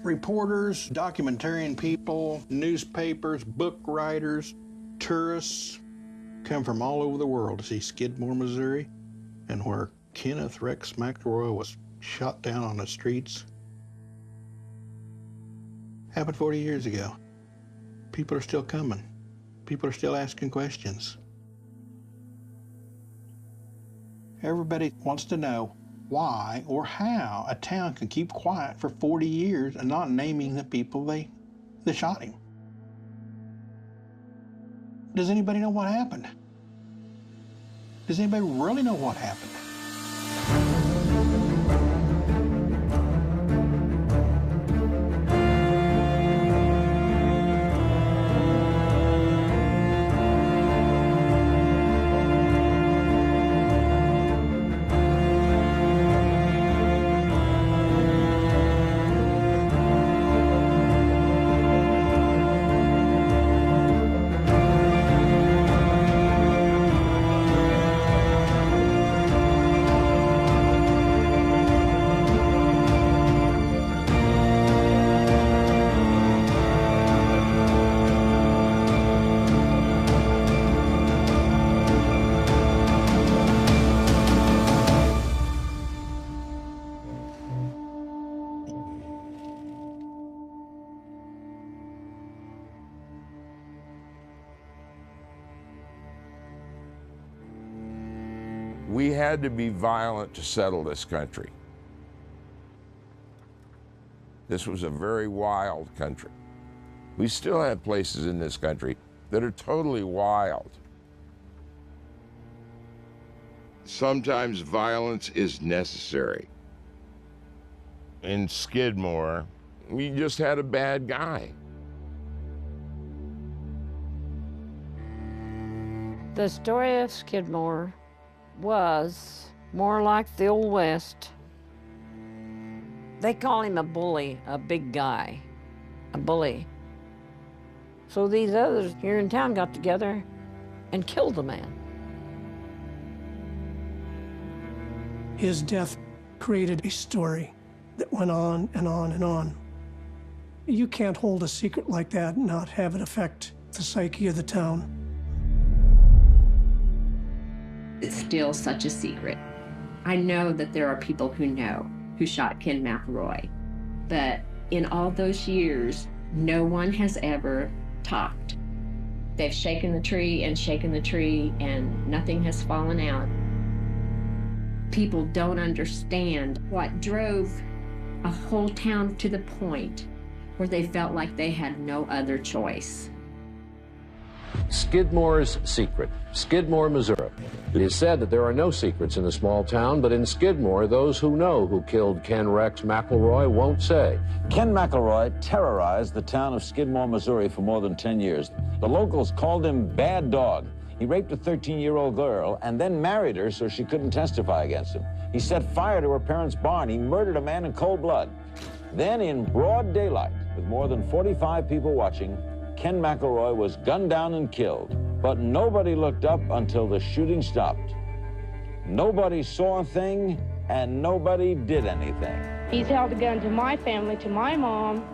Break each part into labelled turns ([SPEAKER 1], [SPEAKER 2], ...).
[SPEAKER 1] Reporters, documentarian people, newspapers, book writers, tourists come from all over the world to see Skidmore, Missouri, and where Kenneth Rex McElroy was shot down on the streets. Happened 40 years ago. People are still coming. People are still asking questions. Everybody wants to know why or how a town can keep quiet for 40 years and not naming the people that shot him. Does anybody know what happened? Does anybody really know what happened?
[SPEAKER 2] We had to be violent to settle this country. This was a very wild country. We still have places in this country that are totally wild. Sometimes violence is necessary. In Skidmore, we just had a bad guy.
[SPEAKER 3] The story of Skidmore was more like the Old West. They call him a bully, a big guy, a bully. So these others here in town got together and killed the man.
[SPEAKER 4] His death created a story that went on and on and on. You can't hold a secret like that and not have it affect the psyche of the town.
[SPEAKER 5] It's still such a secret. I know that there are people who know who shot Ken McElroy, but in all those years, no one has ever talked. They've shaken the tree and nothing has fallen out. People don't understand what drove a whole town to the point where they felt like they had no other choice.
[SPEAKER 6] Skidmore's secret, Skidmore, Missouri. It is said that there are no secrets in a small town, but in Skidmore, those who know who killed Ken Rex McElroy won't say.
[SPEAKER 7] Ken McElroy terrorized the town of Skidmore, Missouri for more than 10 years. The locals called him Bad Dog. He raped a 13-year-old girl and then married her so she couldn't testify against him. He set fire to her parents' barn. He murdered a man in cold blood. Then, in broad daylight, with more than 45 people watching, Ken McElroy was gunned down and killed, but nobody looked up until the shooting stopped. Nobody saw a thing, and nobody did anything.
[SPEAKER 8] He's held a gun to my family, to my mom,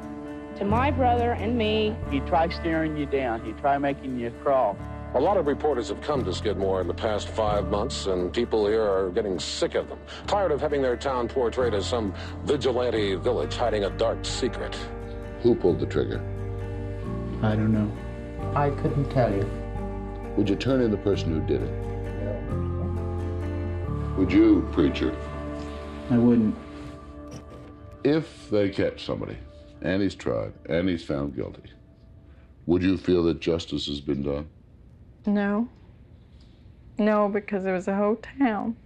[SPEAKER 8] to my brother and me.
[SPEAKER 9] He tried staring you down. He tried making you crawl.
[SPEAKER 6] A lot of reporters have come to Skidmore in the past 5 months, and people here are getting sick of them, tired of having their town portrayed as some vigilante village hiding a dark secret.
[SPEAKER 10] Who pulled the trigger?
[SPEAKER 9] I don't know.
[SPEAKER 11] I couldn't tell you.
[SPEAKER 10] Would you turn in the person who did it? Would you, preacher?
[SPEAKER 9] I wouldn't.
[SPEAKER 10] If they catch somebody, and he's tried, and he's found guilty, would you feel that justice has been done?
[SPEAKER 8] No. No, because there was a whole town.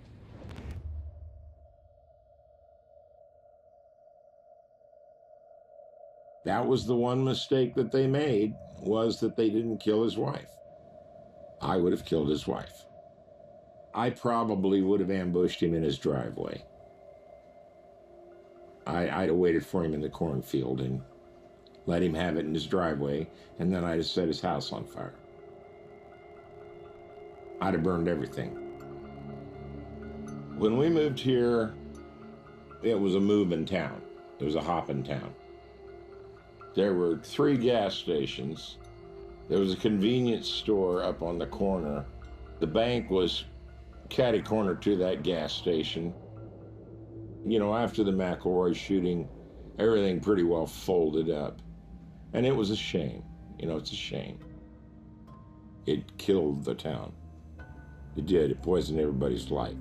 [SPEAKER 2] That was the one mistake that they made, was that they didn't kill his wife. I would have killed his wife. I probably would have ambushed him in his driveway. I'd have waited for him in the cornfield and let him have it in his driveway, and then I'd have set his house on fire. I'd have burned everything. When we moved here, it was a moving town. It was a hopping town. There were 3 gas stations. There was a convenience store up on the corner. The bank was catty-corner to that gas station. You know, after the McElroy shooting, everything pretty well folded up. And it was a shame. You know, it's a shame. It killed the town. It did. It poisoned everybody's life.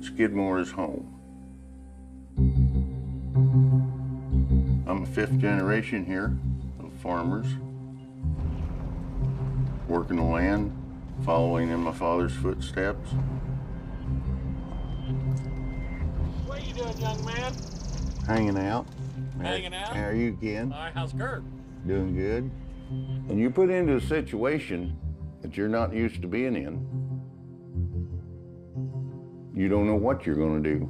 [SPEAKER 12] Skidmore is home. I'm a 5th generation here of farmers, working the land, following in my father's footsteps.
[SPEAKER 13] What are you doing, young man?
[SPEAKER 12] Hanging out.
[SPEAKER 13] Hanging out?
[SPEAKER 12] How are you, Ken?
[SPEAKER 13] All right, how's Kurt?
[SPEAKER 12] Doing good. And you put into a situation that you're not used to being in, you don't know what you're going to do.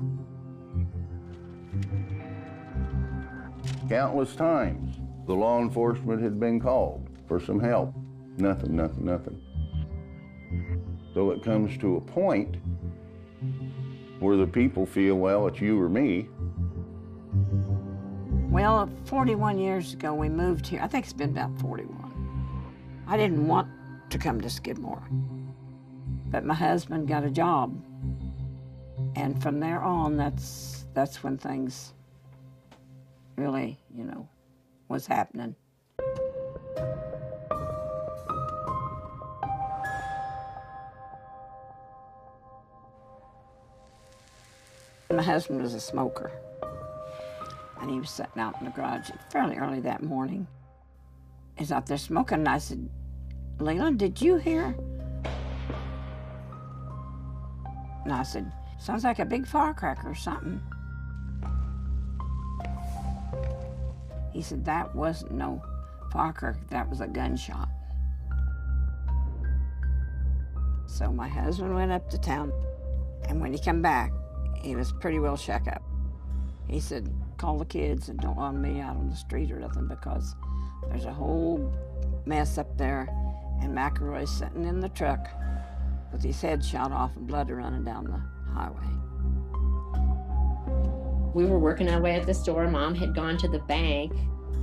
[SPEAKER 12] Countless times, the law enforcement had been called for some help. Nothing, nothing, nothing. So it comes to a point where the people feel, well, it's you or me.
[SPEAKER 3] Well, 41 years ago, we moved here. I think it's been about 41. I didn't want to come to Skidmore, but my husband got a job. And from there on, that's when things really, you know, was happening. My husband was a smoker, and he was sitting out in the garage fairly early that morning. He's out there smoking, and I said, "Leland, did you hear?" And I said, "Sounds like a big firecracker or something." He said, "That wasn't no firecracker, that was a gunshot." So my husband went up to town, and when he came back, he was pretty well shook up. He said, "Call the kids and don't let me out on the street or nothing, because there's a whole mess up there, and McElroy's sitting in the truck with his head shot off and blood running down the highway."
[SPEAKER 5] We were working our way at the store. Mom had gone to the bank,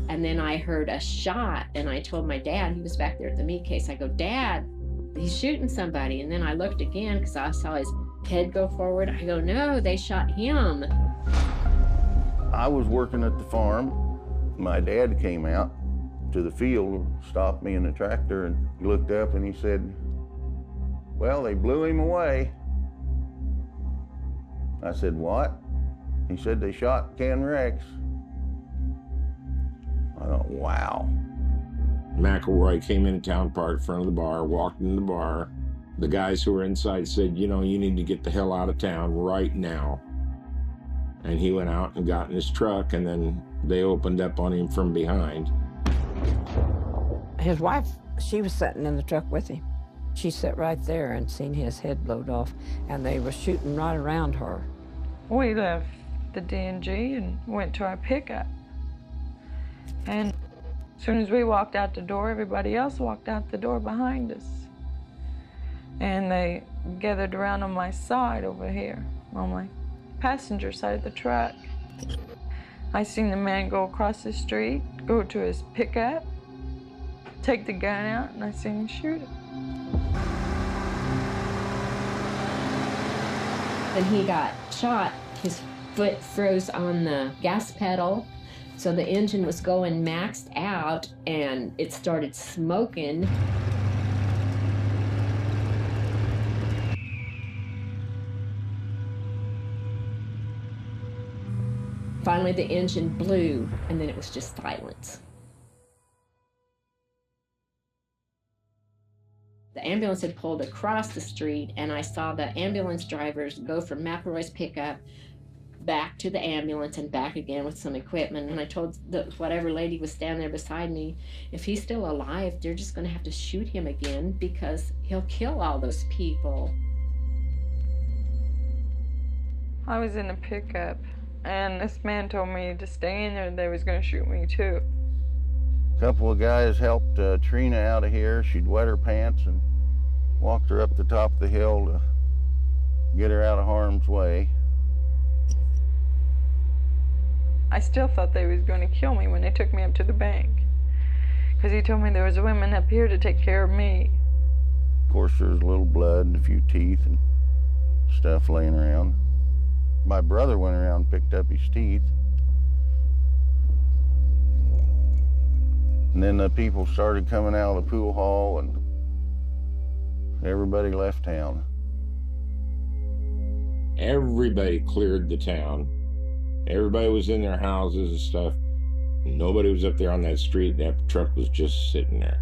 [SPEAKER 5] and then I heard a shot, and I told my dad. He was back there at the meat case. I go, "Dad, he's shooting somebody." And then I looked again because I saw his head go forward. I go, "No, they shot him."
[SPEAKER 12] I was working at the farm. My dad came out to the field, stopped me in the tractor, and he looked up and he said, "Well, they blew him away." I said, "What?" He said, "They shot Ken Rex." I thought, wow.
[SPEAKER 2] McElroy came into Town Park, front of the bar, walked in the bar. The guys who were inside said, "You know, you need to get the hell out of town right now." And he went out and got in his truck, and then they opened up on him from behind.
[SPEAKER 3] His wife, she was sitting in the truck with him. She sat right there and seen his head blowed off, and they were shooting right around her.
[SPEAKER 14] We left the D&G and went to our pickup. And as soon as we walked out the door, everybody else walked out the door behind us. And they gathered around on my side over here, on my passenger side of the truck. I seen the man go across the street, go to his pickup, take the gun out, and I seen him shoot it.
[SPEAKER 5] When he got shot, his foot froze on the gas pedal, so the engine was going maxed out, and it started smoking. Finally, the engine blew, and then it was just silence. The ambulance had pulled across the street, and I saw the ambulance drivers go from McElroy's pickup back to the ambulance and back again with some equipment. And I told whatever lady was standing there beside me, if he's still alive, they're just going to have to shoot him again because he'll kill all those people.
[SPEAKER 14] I was in a pickup, and this man told me to stay in there, they was going to shoot me too.
[SPEAKER 12] A couple of guys helped Trina out of here. She'd wet her pants and walked her up the top of the hill to get her out of harm's way.
[SPEAKER 14] I still thought they was going to kill me when they took me up to the bank. Because he told me there was women up here to take care of me.
[SPEAKER 12] Of course, there's a little blood and a few teeth and stuff laying around. My brother went around and picked up his teeth. And then the people started coming out of the pool hall and everybody left town.
[SPEAKER 2] Everybody cleared the town. Everybody was in their houses and stuff. Nobody was up there on that street. That truck was just sitting there.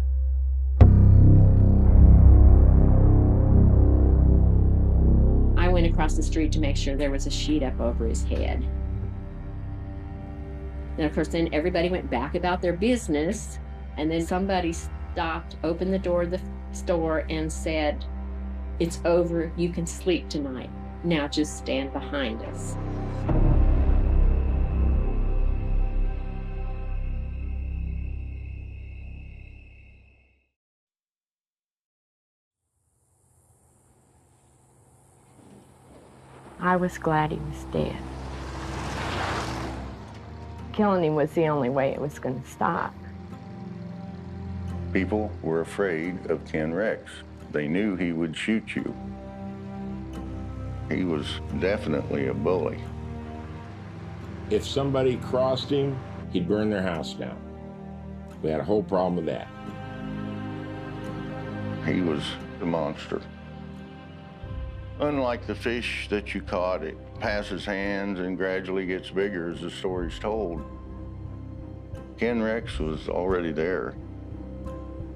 [SPEAKER 5] I went across the street to make sure there was a sheet up over his head. And of course, then everybody went back about their business, and then somebody stopped, opened the door of the store, and said, "It's over, you can sleep tonight. Now just stand behind us."
[SPEAKER 15] I was glad he was dead. Killing him was the only way it was going to stop.
[SPEAKER 12] People were afraid of Ken Rex. They knew he would shoot you. He was definitely a bully.
[SPEAKER 2] If somebody crossed him, he'd burn their house down. We had a whole problem with that.
[SPEAKER 12] He was a monster. Unlike the fish that you caught, it passes hands and gradually gets bigger as the story's told. Ken Rex was already there.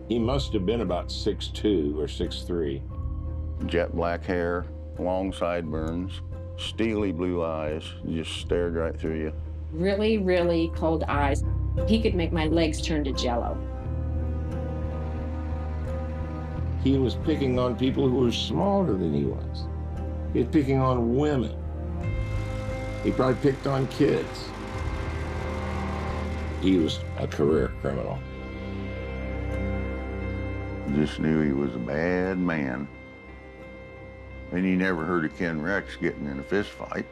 [SPEAKER 2] He must have been about 6'2" or 6'3".
[SPEAKER 12] Jet black hair, long sideburns, steely blue eyes, just stared right through you.
[SPEAKER 5] Really, really cold eyes. He could make my legs turn to jello.
[SPEAKER 2] He was picking on people who were smaller than he was. He was picking on women. He probably picked on kids. He was a career criminal.
[SPEAKER 12] Just knew he was a bad man. And you never heard of Ken Rex getting in a fist fight.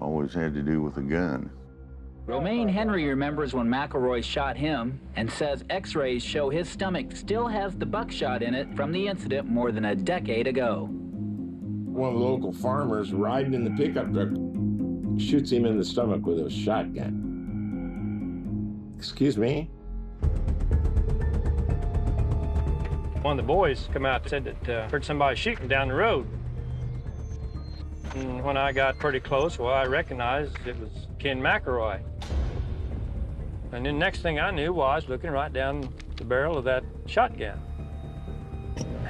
[SPEAKER 12] Always had to do with a gun.
[SPEAKER 16] Romaine Henry remembers when McElroy shot him and says x-rays show his stomach still has the buckshot in it from the incident more than a decade ago.
[SPEAKER 2] One of the local farmers riding in the pickup truck shoots him in the stomach with a shotgun. Excuse me?
[SPEAKER 13] One of the boys come out and said that heard somebody shooting down the road. And when I got pretty close, well, I recognized it was Ken McElroy. And then next thing I knew was looking right down the barrel of that shotgun.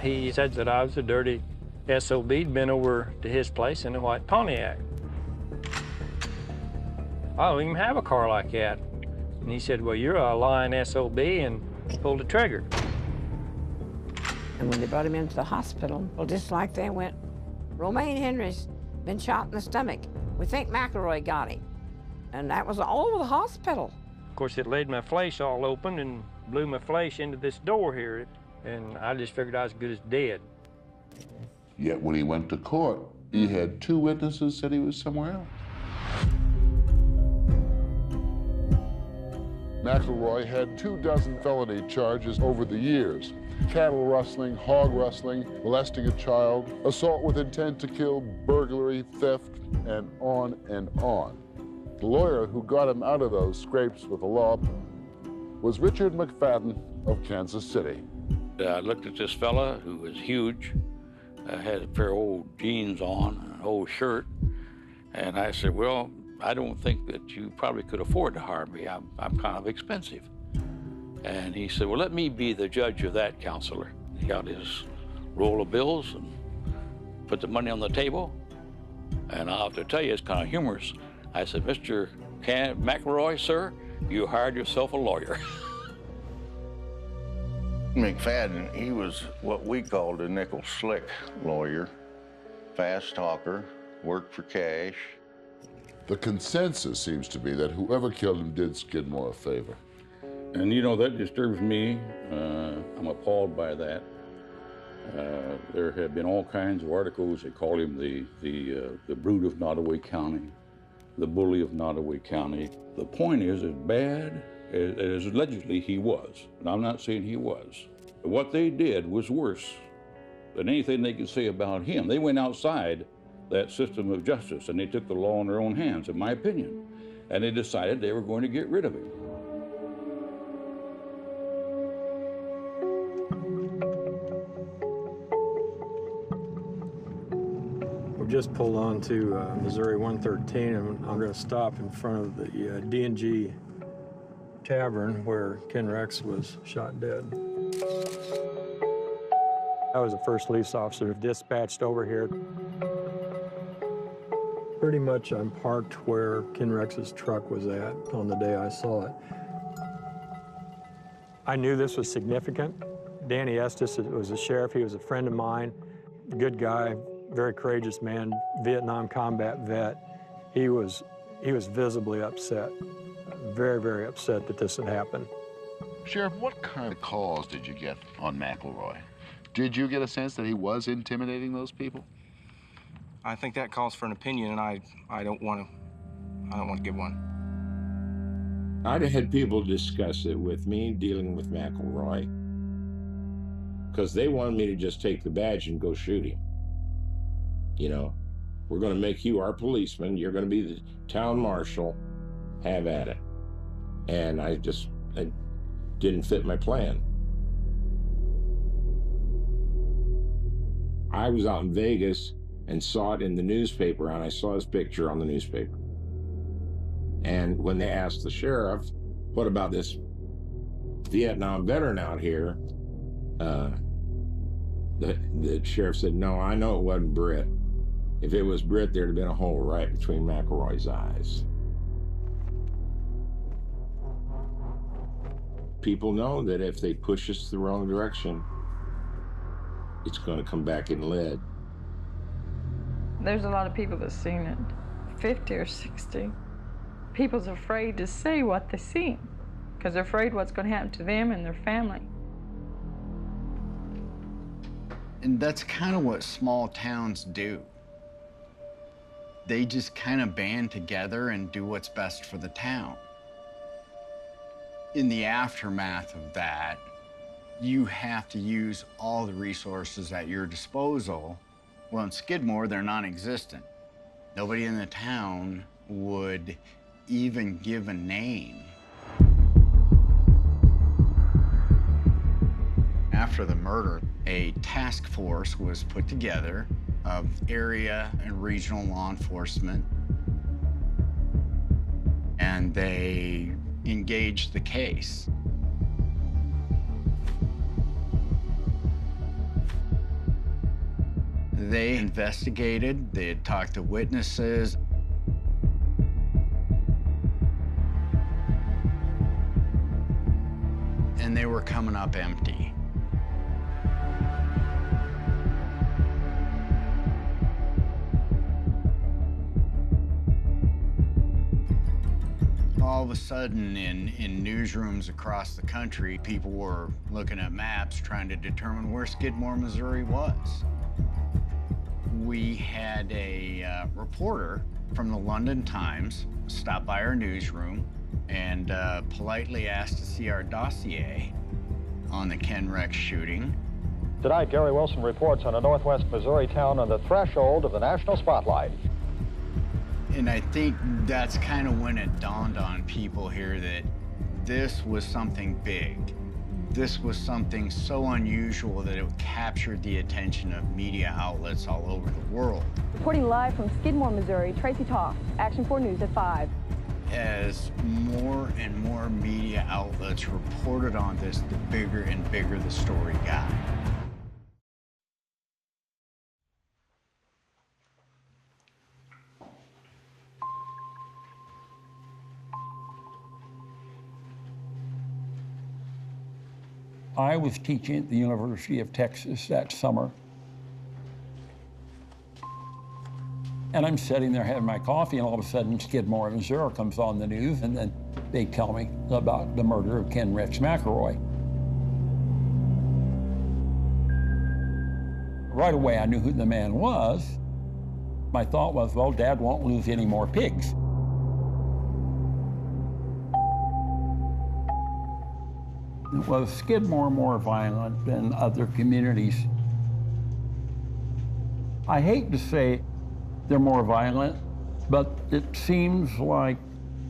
[SPEAKER 13] He said that I was a dirty SOB, had been over to his place in a white Pontiac. I don't even have a car like that. And he said, well, you're a lying SOB, and pulled the trigger.
[SPEAKER 3] And when they brought him into the hospital, well, just like they went, Romaine Henry's been shot in the stomach. We think McElroy got him. And that was all over the hospital.
[SPEAKER 13] Of course, it laid my flesh all open and blew my flesh into this door here. And I just figured I was as good as dead.
[SPEAKER 10] Yet when he went to court, he had 2 witnesses said he was somewhere else.
[SPEAKER 17] McElroy had 24 felony charges over the years. Cattle rustling, hog rustling, molesting a child, assault with intent to kill, burglary, theft, and on and on. The lawyer who got him out of those scrapes with the law was Richard McFadden of Kansas City.
[SPEAKER 18] I looked at this fella who was huge, had a pair of old jeans on, an old shirt, and I said, well, I don't think that you probably could afford to hire me. I'm kind of expensive. And he said, well, let me be the judge of that, counselor. He got his roll of bills and put the money on the table. And I'll have to tell you, it's kind of humorous. I said, Mr. McElroy, sir, you hired yourself a lawyer.
[SPEAKER 12] McFadden, he was what we called a nickel slick lawyer. Fast talker, worked for cash.
[SPEAKER 17] The consensus seems to be that whoever killed him did Skidmore a favor.
[SPEAKER 18] And you know, that disturbs me. I'm appalled by that. There have been all kinds of articles that call him the brute of Nottoway County,
[SPEAKER 19] the bully of Nottoway County. The point is, as bad as allegedly he was, and I'm not saying he was, what they did was worse than anything they could say about him. They went outside that system of justice, and they took the law in their own hands, in my opinion, and they decided they were going to get rid of him.
[SPEAKER 13] We just pulled on to Missouri 113, and I'm going to stop in front of the D&G Tavern where Ken Rex was shot dead. I was the first police officer dispatched over here. Pretty much I'm parked where Ken Rex's truck was at on the day I saw it. I knew this was significant. Danny Estes was a sheriff. He was a friend of mine, good guy, very courageous man, Vietnam combat vet. He was visibly upset, very, very upset that this had happened.
[SPEAKER 10] Sheriff, what kind of calls did you get on McElroy? Did you get a sense that he was intimidating those people?
[SPEAKER 20] I think that calls for an opinion, and I don't want to give one.
[SPEAKER 2] I'd have had people discuss it with me, dealing with McElroy, because they wanted me to just take the badge and go shoot him. You know, we're going to make you our policeman. You're going to be the town marshal. Have at it. And it didn't fit my plan. I was out in Vegas and saw it in the newspaper, and I saw his picture on the newspaper. And when they asked the sheriff, what about this Vietnam veteran out here? The sheriff said, no, I know it wasn't Britt. If it was Britt, there'd have been a hole right between McElroy's eyes. People know that if they push us the wrong direction, it's going to come back in lead.
[SPEAKER 14] There's a lot of people that's seen it, 50 or 60. People's afraid to say what they've seen because they're afraid what's going to happen to them and their family.
[SPEAKER 21] And that's kind of what small towns do. They just kind of band together and do what's best for the town. In the aftermath of that, you have to use all the resources at your disposal. Well, in Skidmore, they're non-existent. Nobody in the town would even give a name. After the murder, a task force was put together of area and regional law enforcement, and they engaged the case. They investigated, they had talked to witnesses. And they were coming up empty. All of a sudden, in newsrooms across the country, people were looking at maps trying to determine where Skidmore, Missouri was. We had a reporter from the London Times stop by our newsroom and politely asked to see our dossier on the Ken Rex shooting.
[SPEAKER 22] Tonight, Gary Wilson reports on a northwest Missouri town on the threshold of the national spotlight.
[SPEAKER 21] And I think that's kind of when it dawned on people here that this was something big. This was something so unusual that it captured the attention of media outlets all over the world.
[SPEAKER 23] Reporting live from Skidmore, Missouri, Tracy Toff, Action 4 News at 5.
[SPEAKER 21] As more and more media outlets reported on this, the bigger and bigger the story got.
[SPEAKER 24] I was teaching at the University of Texas that summer. And I'm sitting there having my coffee, and all of a sudden Skidmore, Missouri comes on the news, and then they tell me about the murder of Ken Rex McElroy. Right away, I knew who the man was. My thought was, well, Dad won't lose any more pigs. Was Skidmore more violent than other communities? I hate to say they're more violent, but it seems like,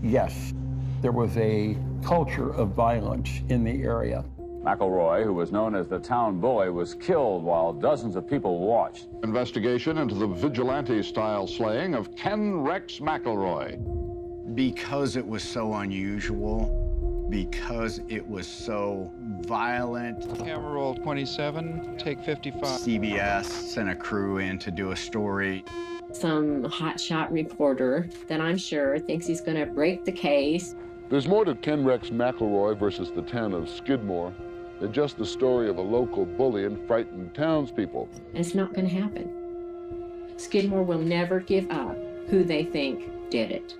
[SPEAKER 24] yes, there was a culture of violence in the area.
[SPEAKER 1] McElroy, who was known as the town bully, was killed while dozens of people watched.
[SPEAKER 4] Investigation into the vigilante-style slaying of Ken Rex McElroy.
[SPEAKER 21] Because it was so unusual, because it was so violent.
[SPEAKER 6] Camera roll 27, take 55.
[SPEAKER 21] CBS sent a crew in to do a story.
[SPEAKER 5] Some hotshot reporter that I'm sure thinks he's going to break the case.
[SPEAKER 17] There's more to Ken Rex McElroy versus the town of Skidmore than just the story of a local bully and frightened townspeople.
[SPEAKER 5] And it's not going to happen. Skidmore will never give up who they think did it.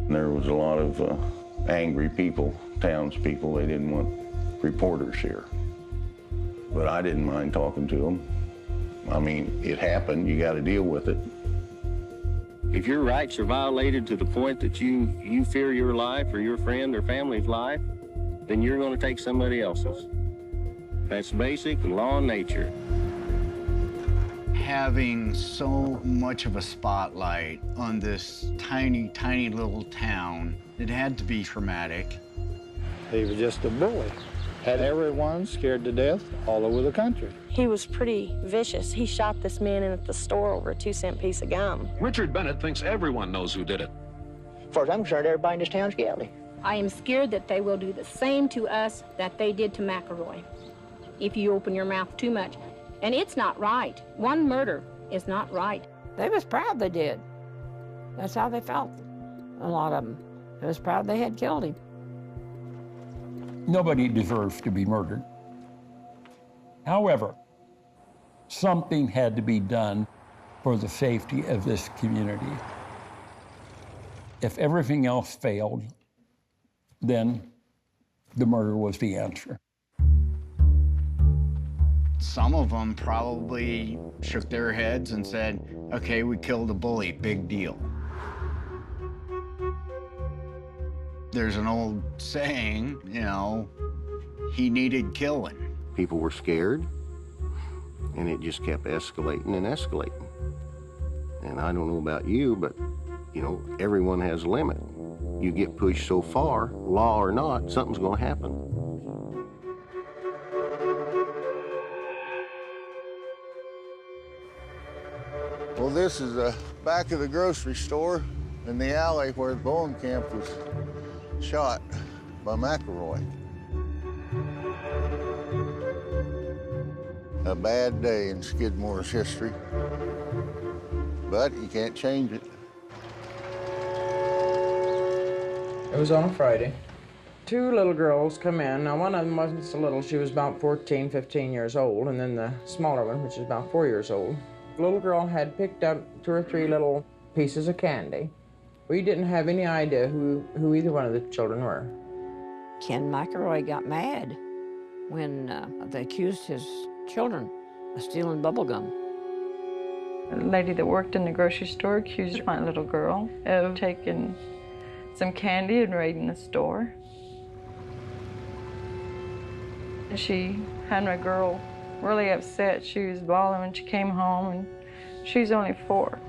[SPEAKER 12] There was a lot of angry people, townspeople. They didn't want reporters here. But I didn't mind talking to them. I mean, it happened. You got to deal with it.
[SPEAKER 7] If your rights are violated to the point that you fear your life or your friend or family's life, then you're going to take somebody else's. That's basic law and nature.
[SPEAKER 21] Having so much of a spotlight on this tiny, tiny little town, it had to be traumatic.
[SPEAKER 9] He was just a bully. Had everyone scared to death all over the country.
[SPEAKER 25] He was pretty vicious. He shot this man in at the store over a 2-cent piece of gum.
[SPEAKER 26] Richard Bennett thinks everyone knows who did it.
[SPEAKER 11] As far as I'm concerned, everybody in this town's guilty.
[SPEAKER 23] I am scared that they will do the same to us that they did to McElroy if you open your mouth too much. And it's not right. One murder is not right.
[SPEAKER 3] They was proud they did. That's how they felt, a lot of them. They was proud they had killed him.
[SPEAKER 24] Nobody deserves to be murdered. However, something had to be done for the safety of this community. If everything else failed, then the murder was the answer.
[SPEAKER 21] Some of them probably shook their heads and said, okay, we killed a bully, big deal. There's an old saying, you know, he needed killing.
[SPEAKER 7] People were scared, and it just kept escalating and escalating. And I don't know about you, but, you know, everyone has a limit. You get pushed so far, law or not, something's going to happen.
[SPEAKER 12] Well, this is the back of the grocery store in the alley where the Bowenkamp was shot by McElroy. A bad day in Skidmore's history, but you can't change it.
[SPEAKER 6] It was on a Friday. Two little girls come in. Now, one of them wasn't so little. She was about 14, 15 years old, and then the smaller one, which is about 4 years old. The little girl had picked up 2 or 3 little pieces of candy. We didn't have any idea who either one of the children were.
[SPEAKER 3] Ken McElroy got mad when they accused his children of stealing bubble gum.
[SPEAKER 14] A lady that worked in the grocery store accused my little girl of taking some candy and raiding the store. And she had my girl really upset. She was bawling when she came home, and she's only 4.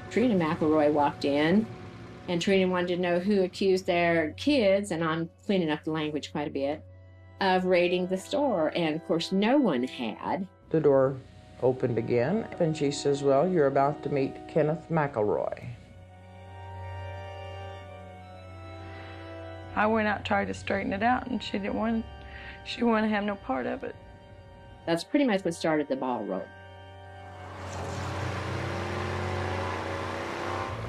[SPEAKER 5] Trina McElroy walked in, and Trina wanted to know who accused their kids, and I'm cleaning up the language quite a bit, of raiding the store. And of course, no one had.
[SPEAKER 6] The door opened again, and she says, well, you're about to meet Kenneth McElroy.
[SPEAKER 14] I went out and tried to straighten it out, and she wanted to have no part of it.
[SPEAKER 5] That's pretty much what started the ball rolling.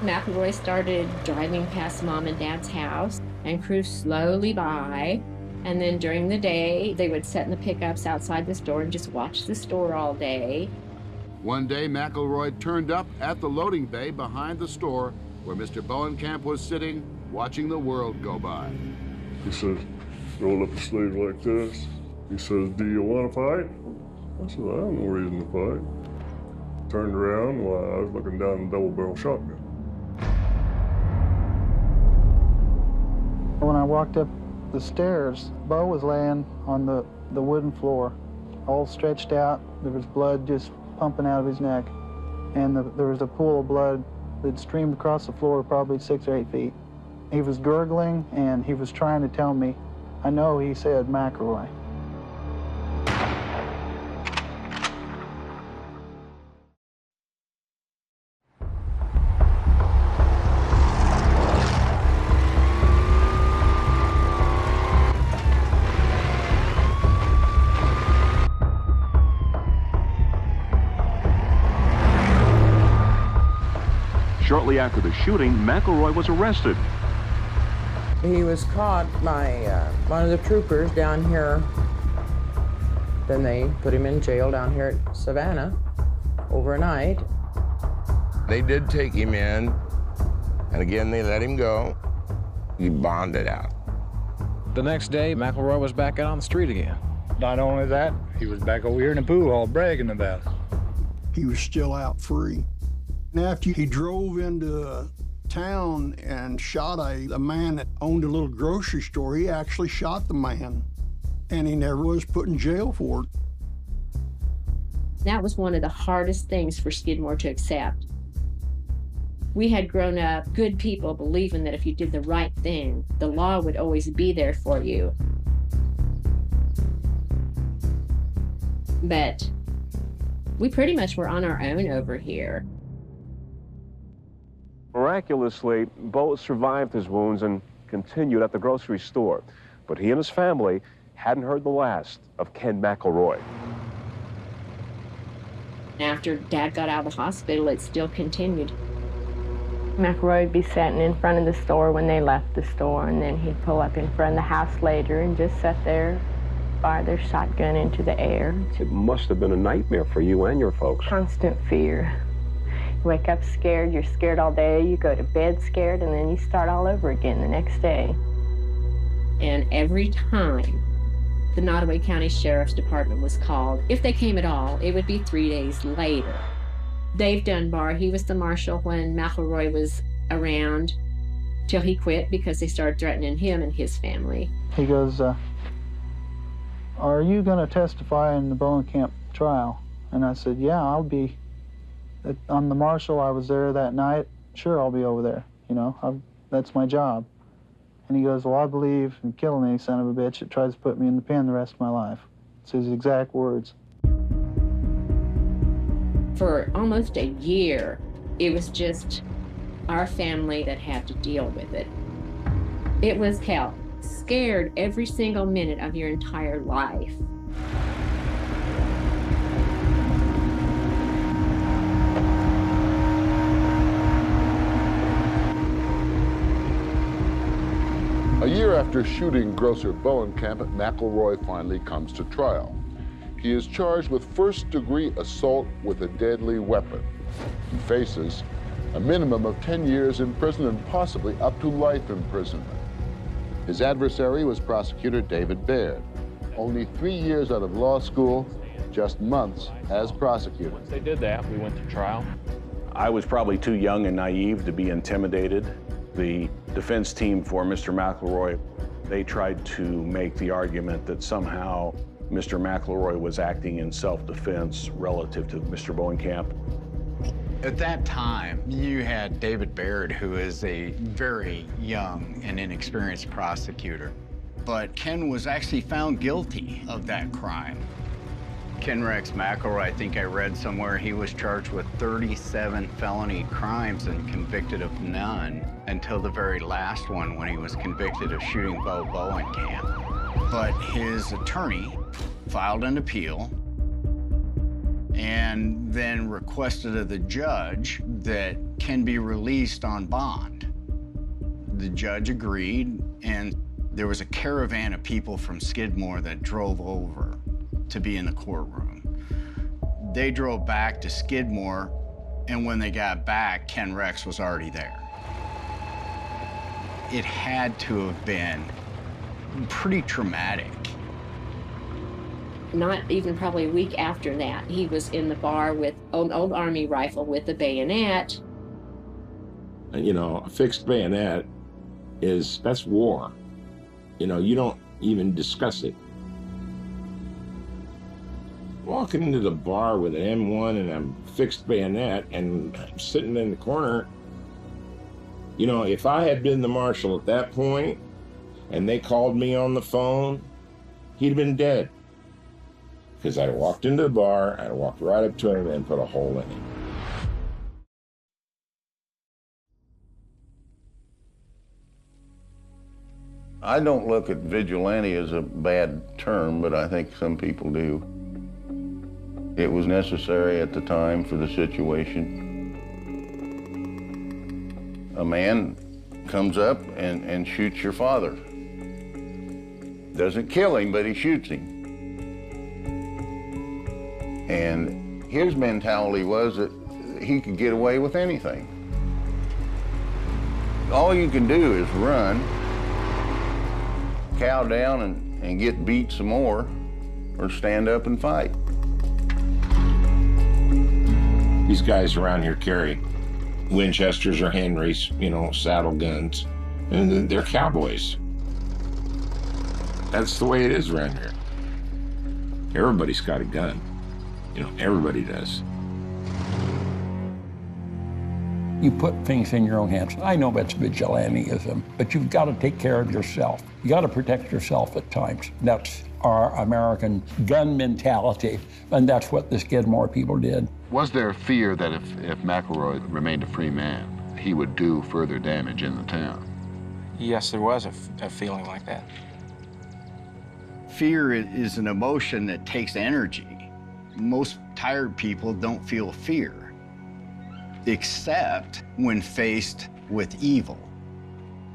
[SPEAKER 5] McElroy started driving past Mom and Dad's house and cruised slowly by. And then during the day, they would sit in the pickups outside the store and just watch the store all day.
[SPEAKER 4] One day, McElroy turned up at the loading bay behind the store where Mr. Bowenkamp was sitting, watching the world go by.
[SPEAKER 27] He says, roll up the sleeve like this. He says, do you want to fight? I said, I have no reason to fight. Turned around while I was looking down the double-barrel shotgun.
[SPEAKER 9] When I walked up the stairs, Bo was laying on the wooden floor, all stretched out. There was blood just pumping out of his neck. And there was a pool of blood that streamed across the floor probably 6 or 8 feet. He was gurgling, and he was trying to tell me, I know he said McElroy.
[SPEAKER 26] Shortly after the shooting, McElroy was arrested.
[SPEAKER 6] He was caught by one of the troopers down here. Then they put him in jail down here at Savannah overnight.
[SPEAKER 8] They did take him in, and again they let him go. He bonded out.
[SPEAKER 10] The next day, McElroy was back out on the street again.
[SPEAKER 9] Not only that, he was back over here in the pool hall bragging about it.
[SPEAKER 13] He was still out free. And after he drove into town and shot a man that owned a little grocery store, he actually shot the man, and he never was put in jail for it.
[SPEAKER 5] That was one of the hardest things for Skidmore to accept. We had grown up good people believing that if you did the right thing, the law would always be there for you. But we pretty much were on our own over here.
[SPEAKER 26] Miraculously, Bo survived his wounds and continued at the grocery store. But he and his family hadn't heard the last of Ken McElroy.
[SPEAKER 5] After Dad got out of the hospital, it still continued.
[SPEAKER 15] McElroy would be sitting in front of the store when they left the store, and then he'd pull up in front of the house later and just sit there, fire their shotgun into the air.
[SPEAKER 26] It must have been a nightmare for you and your folks.
[SPEAKER 15] Constant fear. You wake up scared, you're scared all day, you go to bed scared, and then you start all over again the next day.
[SPEAKER 5] And every time the Nottoway County Sheriff's Department was called, if they came at all, it would be 3 days later. Dave Dunbar, he was the marshal when McElroy was around till he quit because they started threatening him and his family.
[SPEAKER 9] He goes, are you going to testify in the Bowenkamp trial? And I said, yeah, I'll be. I'm the marshal. I was there that night. Sure, I'll be over there. You know, that's my job. And he goes, well, I believe in killing any son of a bitch that tries to put me in the pen the rest of my life. It's his exact words.
[SPEAKER 5] For almost a year, it was just our family that had to deal with it. It was hell. Scared every single minute of your entire life.
[SPEAKER 17] A year after shooting grocer Bowenkamp, McElroy finally comes to trial. He is charged with first-degree assault with a deadly weapon. He faces a minimum of 10 years in prison and possibly up to life imprisonment. His adversary was prosecutor David Baird. Only 3 years out of law school, just months as prosecutor.
[SPEAKER 16] Once they did that, we went to trial.
[SPEAKER 26] I was probably too young and naive to be intimidated. The defense team for Mr. McElroy, they tried to make the argument that somehow Mr. McElroy was acting in self-defense relative to Mr. Bowenkamp.
[SPEAKER 21] At that time, you had David Baird, who is a very young and inexperienced prosecutor. But Ken was actually found guilty of that crime. Ken Rex McElroy, I think I read somewhere, he was charged with 37 felony crimes and convicted of none until the very last one when he was convicted of shooting Bo Bowenkamp. But his attorney filed an appeal and then requested of the judge that Ken be released on bond. The judge agreed, and there was a caravan of people from Skidmore that drove over to be in the courtroom. They drove back to Skidmore, and when they got back, Ken Rex was already there. It had to have been pretty traumatic.
[SPEAKER 5] Not even probably a week after that, he was in the bar with an old Army rifle with a bayonet.
[SPEAKER 2] You know, a fixed bayonet that's war. You know, you don't even discuss it. Walking into the bar with an M1 and a fixed bayonet and I'm sitting in the corner, you know, if I had been the marshal at that point and they called me on the phone, he'd have been dead. Because I'd have walked into the bar, I'd have walked right up to him and put a hole in him.
[SPEAKER 12] I don't look at vigilante as a bad term, but I think some people do. It was necessary at the time for the situation. A man comes up and shoots your father. Doesn't kill him, but he shoots him. And his mentality was that he could get away with anything. All you can do is run, cow down and get beat some more, or stand up and fight.
[SPEAKER 2] These guys around here carry Winchesters or Henrys, you know, saddle guns, and they're cowboys. That's the way it is around here. Everybody's got a gun. You know, everybody does.
[SPEAKER 24] You put things in your own hands. I know that's vigilantism, but you've got to take care of yourself. You got to protect yourself at times. That's our American gun mentality, and that's what the Skidmore people did.
[SPEAKER 4] Was there fear that if McElroy remained a free man, he would do further damage in the town?
[SPEAKER 16] Yes, there was a feeling like that.
[SPEAKER 21] Fear is an emotion that takes energy. Most tired people don't feel fear, except when faced with evil.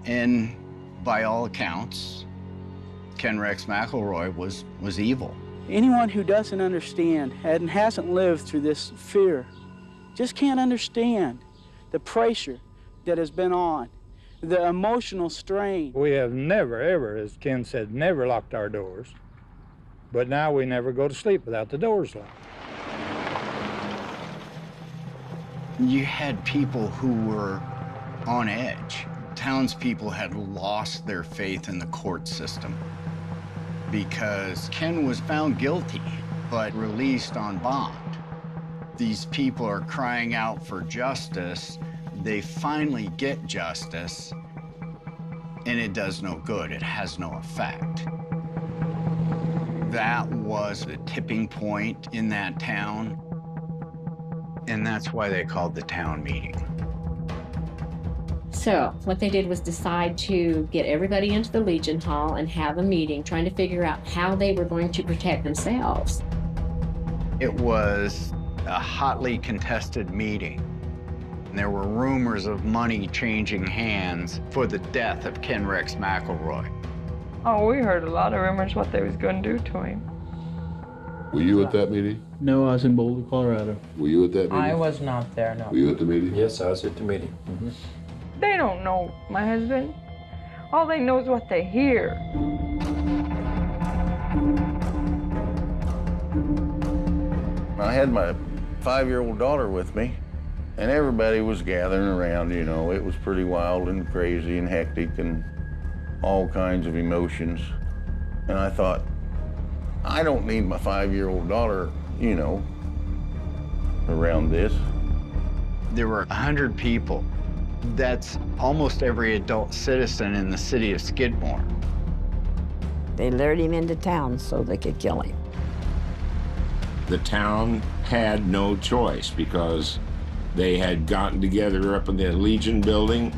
[SPEAKER 21] And by all accounts, Ken Rex McElroy was evil.
[SPEAKER 1] Anyone who doesn't understand and hasn't lived through this fear just can't understand the pressure that has been on, the emotional strain.
[SPEAKER 11] We have never, ever, as Ken said, never locked our doors. But now we never go to sleep without the doors locked.
[SPEAKER 21] You had people who were on edge. Townspeople had lost their faith in the court system because Ken was found guilty but released on bond. These people are crying out for justice. They finally get justice, and it does no good. It has no effect. That was the tipping point in that town, and that's why they called the town meeting.
[SPEAKER 5] So what they did was decide to get everybody into the Legion Hall and have a meeting trying to figure out how they were going to protect themselves.
[SPEAKER 21] It was a hotly contested meeting. And there were rumors of money changing hands for the death of Ken Rex McElroy.
[SPEAKER 14] Oh, we heard a lot of rumors what they was going to do to him.
[SPEAKER 17] Were you at that meeting?
[SPEAKER 11] No, I was in Boulder, Colorado.
[SPEAKER 17] Were you at that meeting?
[SPEAKER 6] I was not there, no.
[SPEAKER 17] Were you at the meeting?
[SPEAKER 11] Yes, I was at the meeting. Mm-hmm.
[SPEAKER 14] They don't know my husband. All they know is what they hear.
[SPEAKER 12] I had my 5-year-old daughter with me, and everybody was gathering around, you know. It was pretty wild and crazy and hectic and all kinds of emotions. And I thought, I don't need my 5-year-old daughter, you know, around this.
[SPEAKER 21] There were 100 people. That's almost every adult citizen in the city of Skidmore.
[SPEAKER 3] They lured him into town so they could kill him.
[SPEAKER 2] The town had no choice because they had gotten together up in the Legion building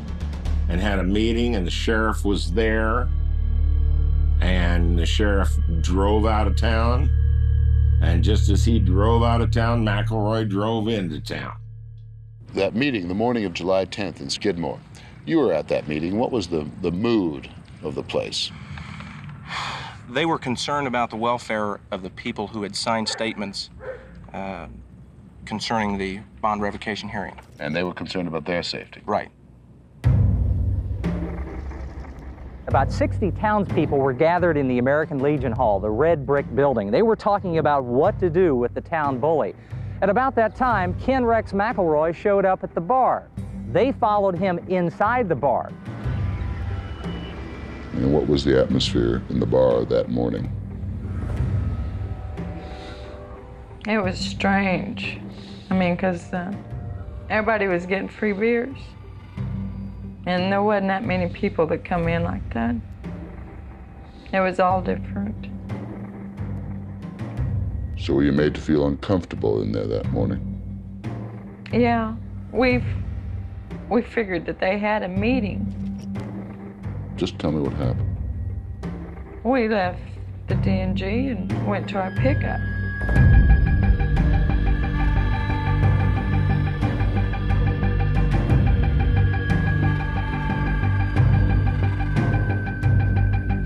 [SPEAKER 2] and had a meeting, and the sheriff was there, and the sheriff drove out of town, and just as he drove out of town, McElroy drove into town.
[SPEAKER 4] That meeting, the morning of July 10th in Skidmore, you were at that meeting. What was the mood of the place?
[SPEAKER 16] They were concerned about the welfare of the people who had signed statements concerning the bond revocation hearing.
[SPEAKER 4] And they were concerned about their safety.
[SPEAKER 16] Right.
[SPEAKER 18] About 60 townspeople were gathered in the American Legion Hall, the red brick building. They were talking about what to do with the town bully. At about that time, Ken Rex McElroy showed up at the bar. They followed him inside the bar.
[SPEAKER 17] And what was the atmosphere in the bar that morning?
[SPEAKER 14] It was strange. I mean, because everybody was getting free beers. And there wasn't that many people that come in like that. It was all different.
[SPEAKER 17] So were you made to feel uncomfortable in there that morning?
[SPEAKER 14] Yeah, we figured that they had a meeting.
[SPEAKER 17] Just tell me what happened.
[SPEAKER 14] We left the D&G and went to our pickup.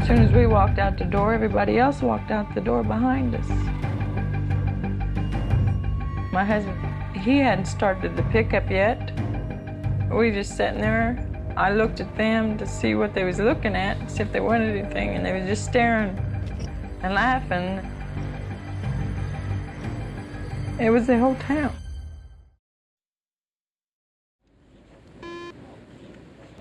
[SPEAKER 14] As soon as we walked out the door, everybody else walked out the door behind us. My husband, he hadn't started the pickup yet. We were just sitting there. I looked at them to see what they was looking at, see if they wanted anything, and they were just staring and laughing. It was the whole town.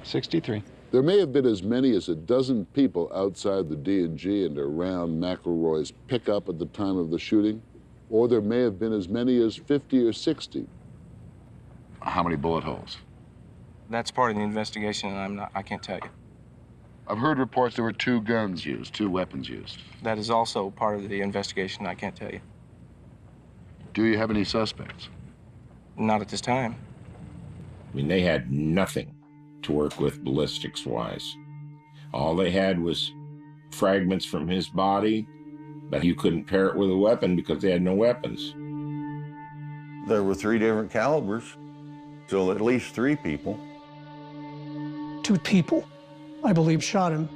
[SPEAKER 10] 63.
[SPEAKER 17] There may have been as many as a dozen people outside the D&G and around McElroy's pickup at the time of the shooting, or there may have been as many as 50 or 60. How many bullet holes?
[SPEAKER 16] That's part of the investigation, and I can't tell you.
[SPEAKER 17] I've heard reports there were 2 guns used, 2 weapons used.
[SPEAKER 16] That is also part of the investigation, I can't tell you.
[SPEAKER 17] Do you have any suspects?
[SPEAKER 16] Not at this time.
[SPEAKER 2] I mean, they had nothing to work with ballistics-wise. All they had was fragments from his body, but you couldn't pair it with a weapon because they had no weapons.
[SPEAKER 12] There were 3 different calibers, so at least 3 people.
[SPEAKER 7] 2 people, I believe, shot him.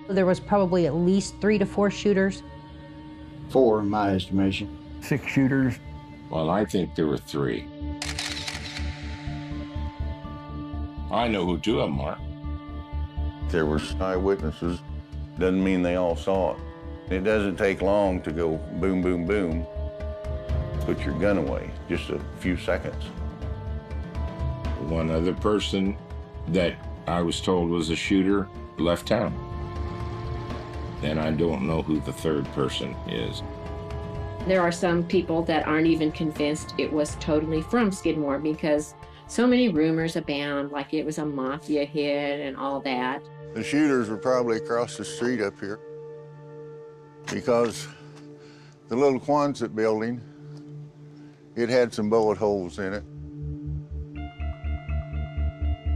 [SPEAKER 19] There was probably at least 3 to 4 shooters.
[SPEAKER 20] 4 in my estimation.
[SPEAKER 24] 6 shooters.
[SPEAKER 2] Well, I think there were 3. I know who 2 of them are.
[SPEAKER 12] There were eyewitnesses. Doesn't mean they all saw it. It doesn't take long to go boom, boom, boom. Put your gun away, just a few seconds.
[SPEAKER 2] One other person that I was told was a shooter left town. And I don't know who the 3rd person is.
[SPEAKER 5] There are some people that aren't even convinced it was totally from Skidmore because so many rumors abound, like it was a mafia hit and all that.
[SPEAKER 12] The shooters were probably across the street up here because the little Quonset building, it had some bullet holes in it.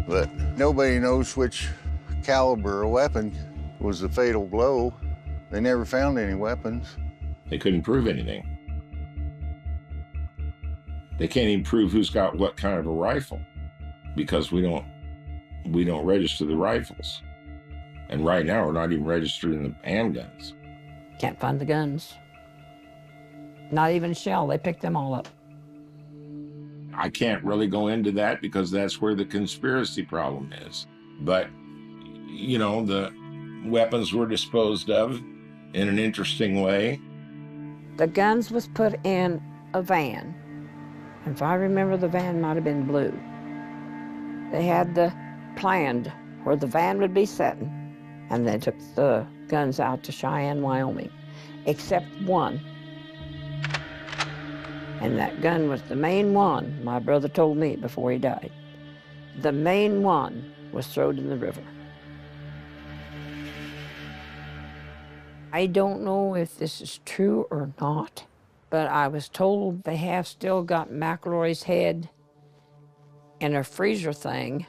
[SPEAKER 12] But nobody knows which caliber of weapon was the fatal blow. They never found any weapons.
[SPEAKER 2] They couldn't prove anything. They can't even prove who's got what kind of a rifle because we don't register the rifles. And right now we're not even registering the handguns.
[SPEAKER 3] Can't find the guns. Not even shell, they picked them all up.
[SPEAKER 2] I can't really go into that because that's where the conspiracy problem is. But, you know, the weapons were disposed of in an interesting way.
[SPEAKER 3] The guns was put in a van. If I remember, the van might have been blue. They had the planned where the van would be sitting, and they took the guns out to Cheyenne, Wyoming, except one. And that gun was the main one, my brother told me before he died. The main one was thrown in the river. I don't know if this is true or not, but I was told they have still got McElroy's head in a freezer thing,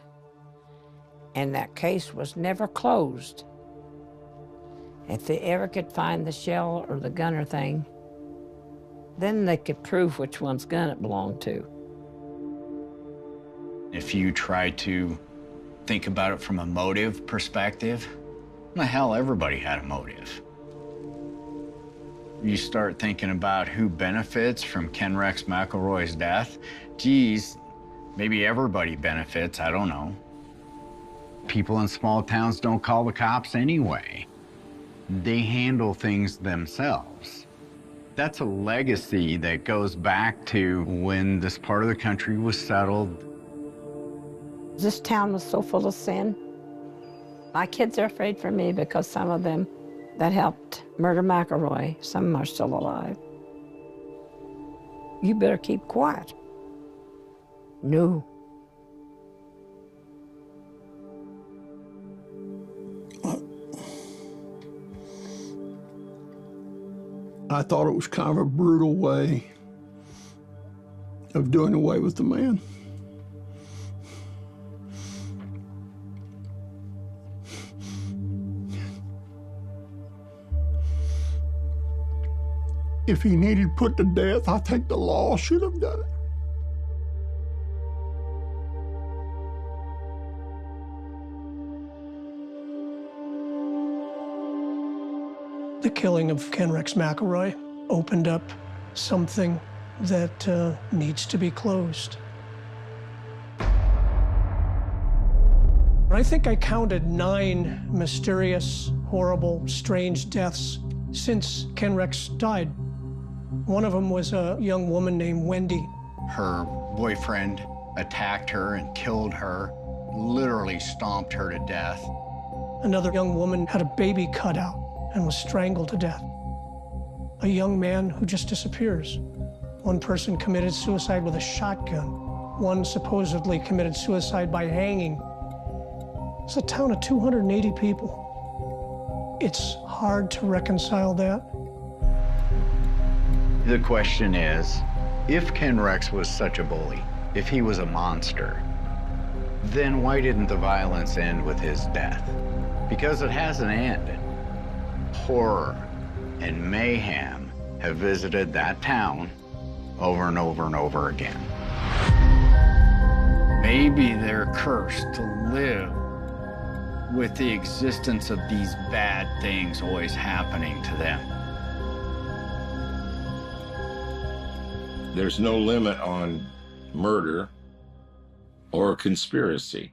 [SPEAKER 3] and that case was never closed. If they ever could find the shell or the gun or thing, then they could prove which one's gun it belonged to.
[SPEAKER 21] If you try to think about it from a motive perspective, well, hell, everybody had a motive. You start thinking about who benefits from Ken Rex McElroy's death. Geez, maybe everybody benefits, I don't know. People in small towns don't call the cops anyway. They handle things themselves. That's a legacy that goes back to when this part of the country was settled.
[SPEAKER 3] This town was so full of sin. My kids are afraid for me because some of them that helped murder McElroy, some of them are still alive. You better keep quiet. No.
[SPEAKER 7] I thought it was kind of a brutal way of doing away with the man. If he needed put to death, I think the law should have done it. The killing of Ken Rex McElroy opened up something that needs to be closed. I think I counted 9 mysterious, horrible, strange deaths since Ken Rex died. One of them was a young woman named Wendy.
[SPEAKER 21] Her boyfriend attacked her and killed her, literally stomped her to death.
[SPEAKER 7] Another young woman had a baby cut out and was strangled to death. A young man who just disappears. One person committed suicide with a shotgun. One supposedly committed suicide by hanging. It's a town of 280 people. It's hard to reconcile that.
[SPEAKER 21] The question is, if Ken Rex was such a bully, if he was a monster, then why didn't the violence end with his death? Because it hasn't ended. Horror and mayhem have visited that town over and over and over again. Maybe they're cursed to live with the existence of these bad things always happening to them.
[SPEAKER 2] There's no limit on murder or conspiracy.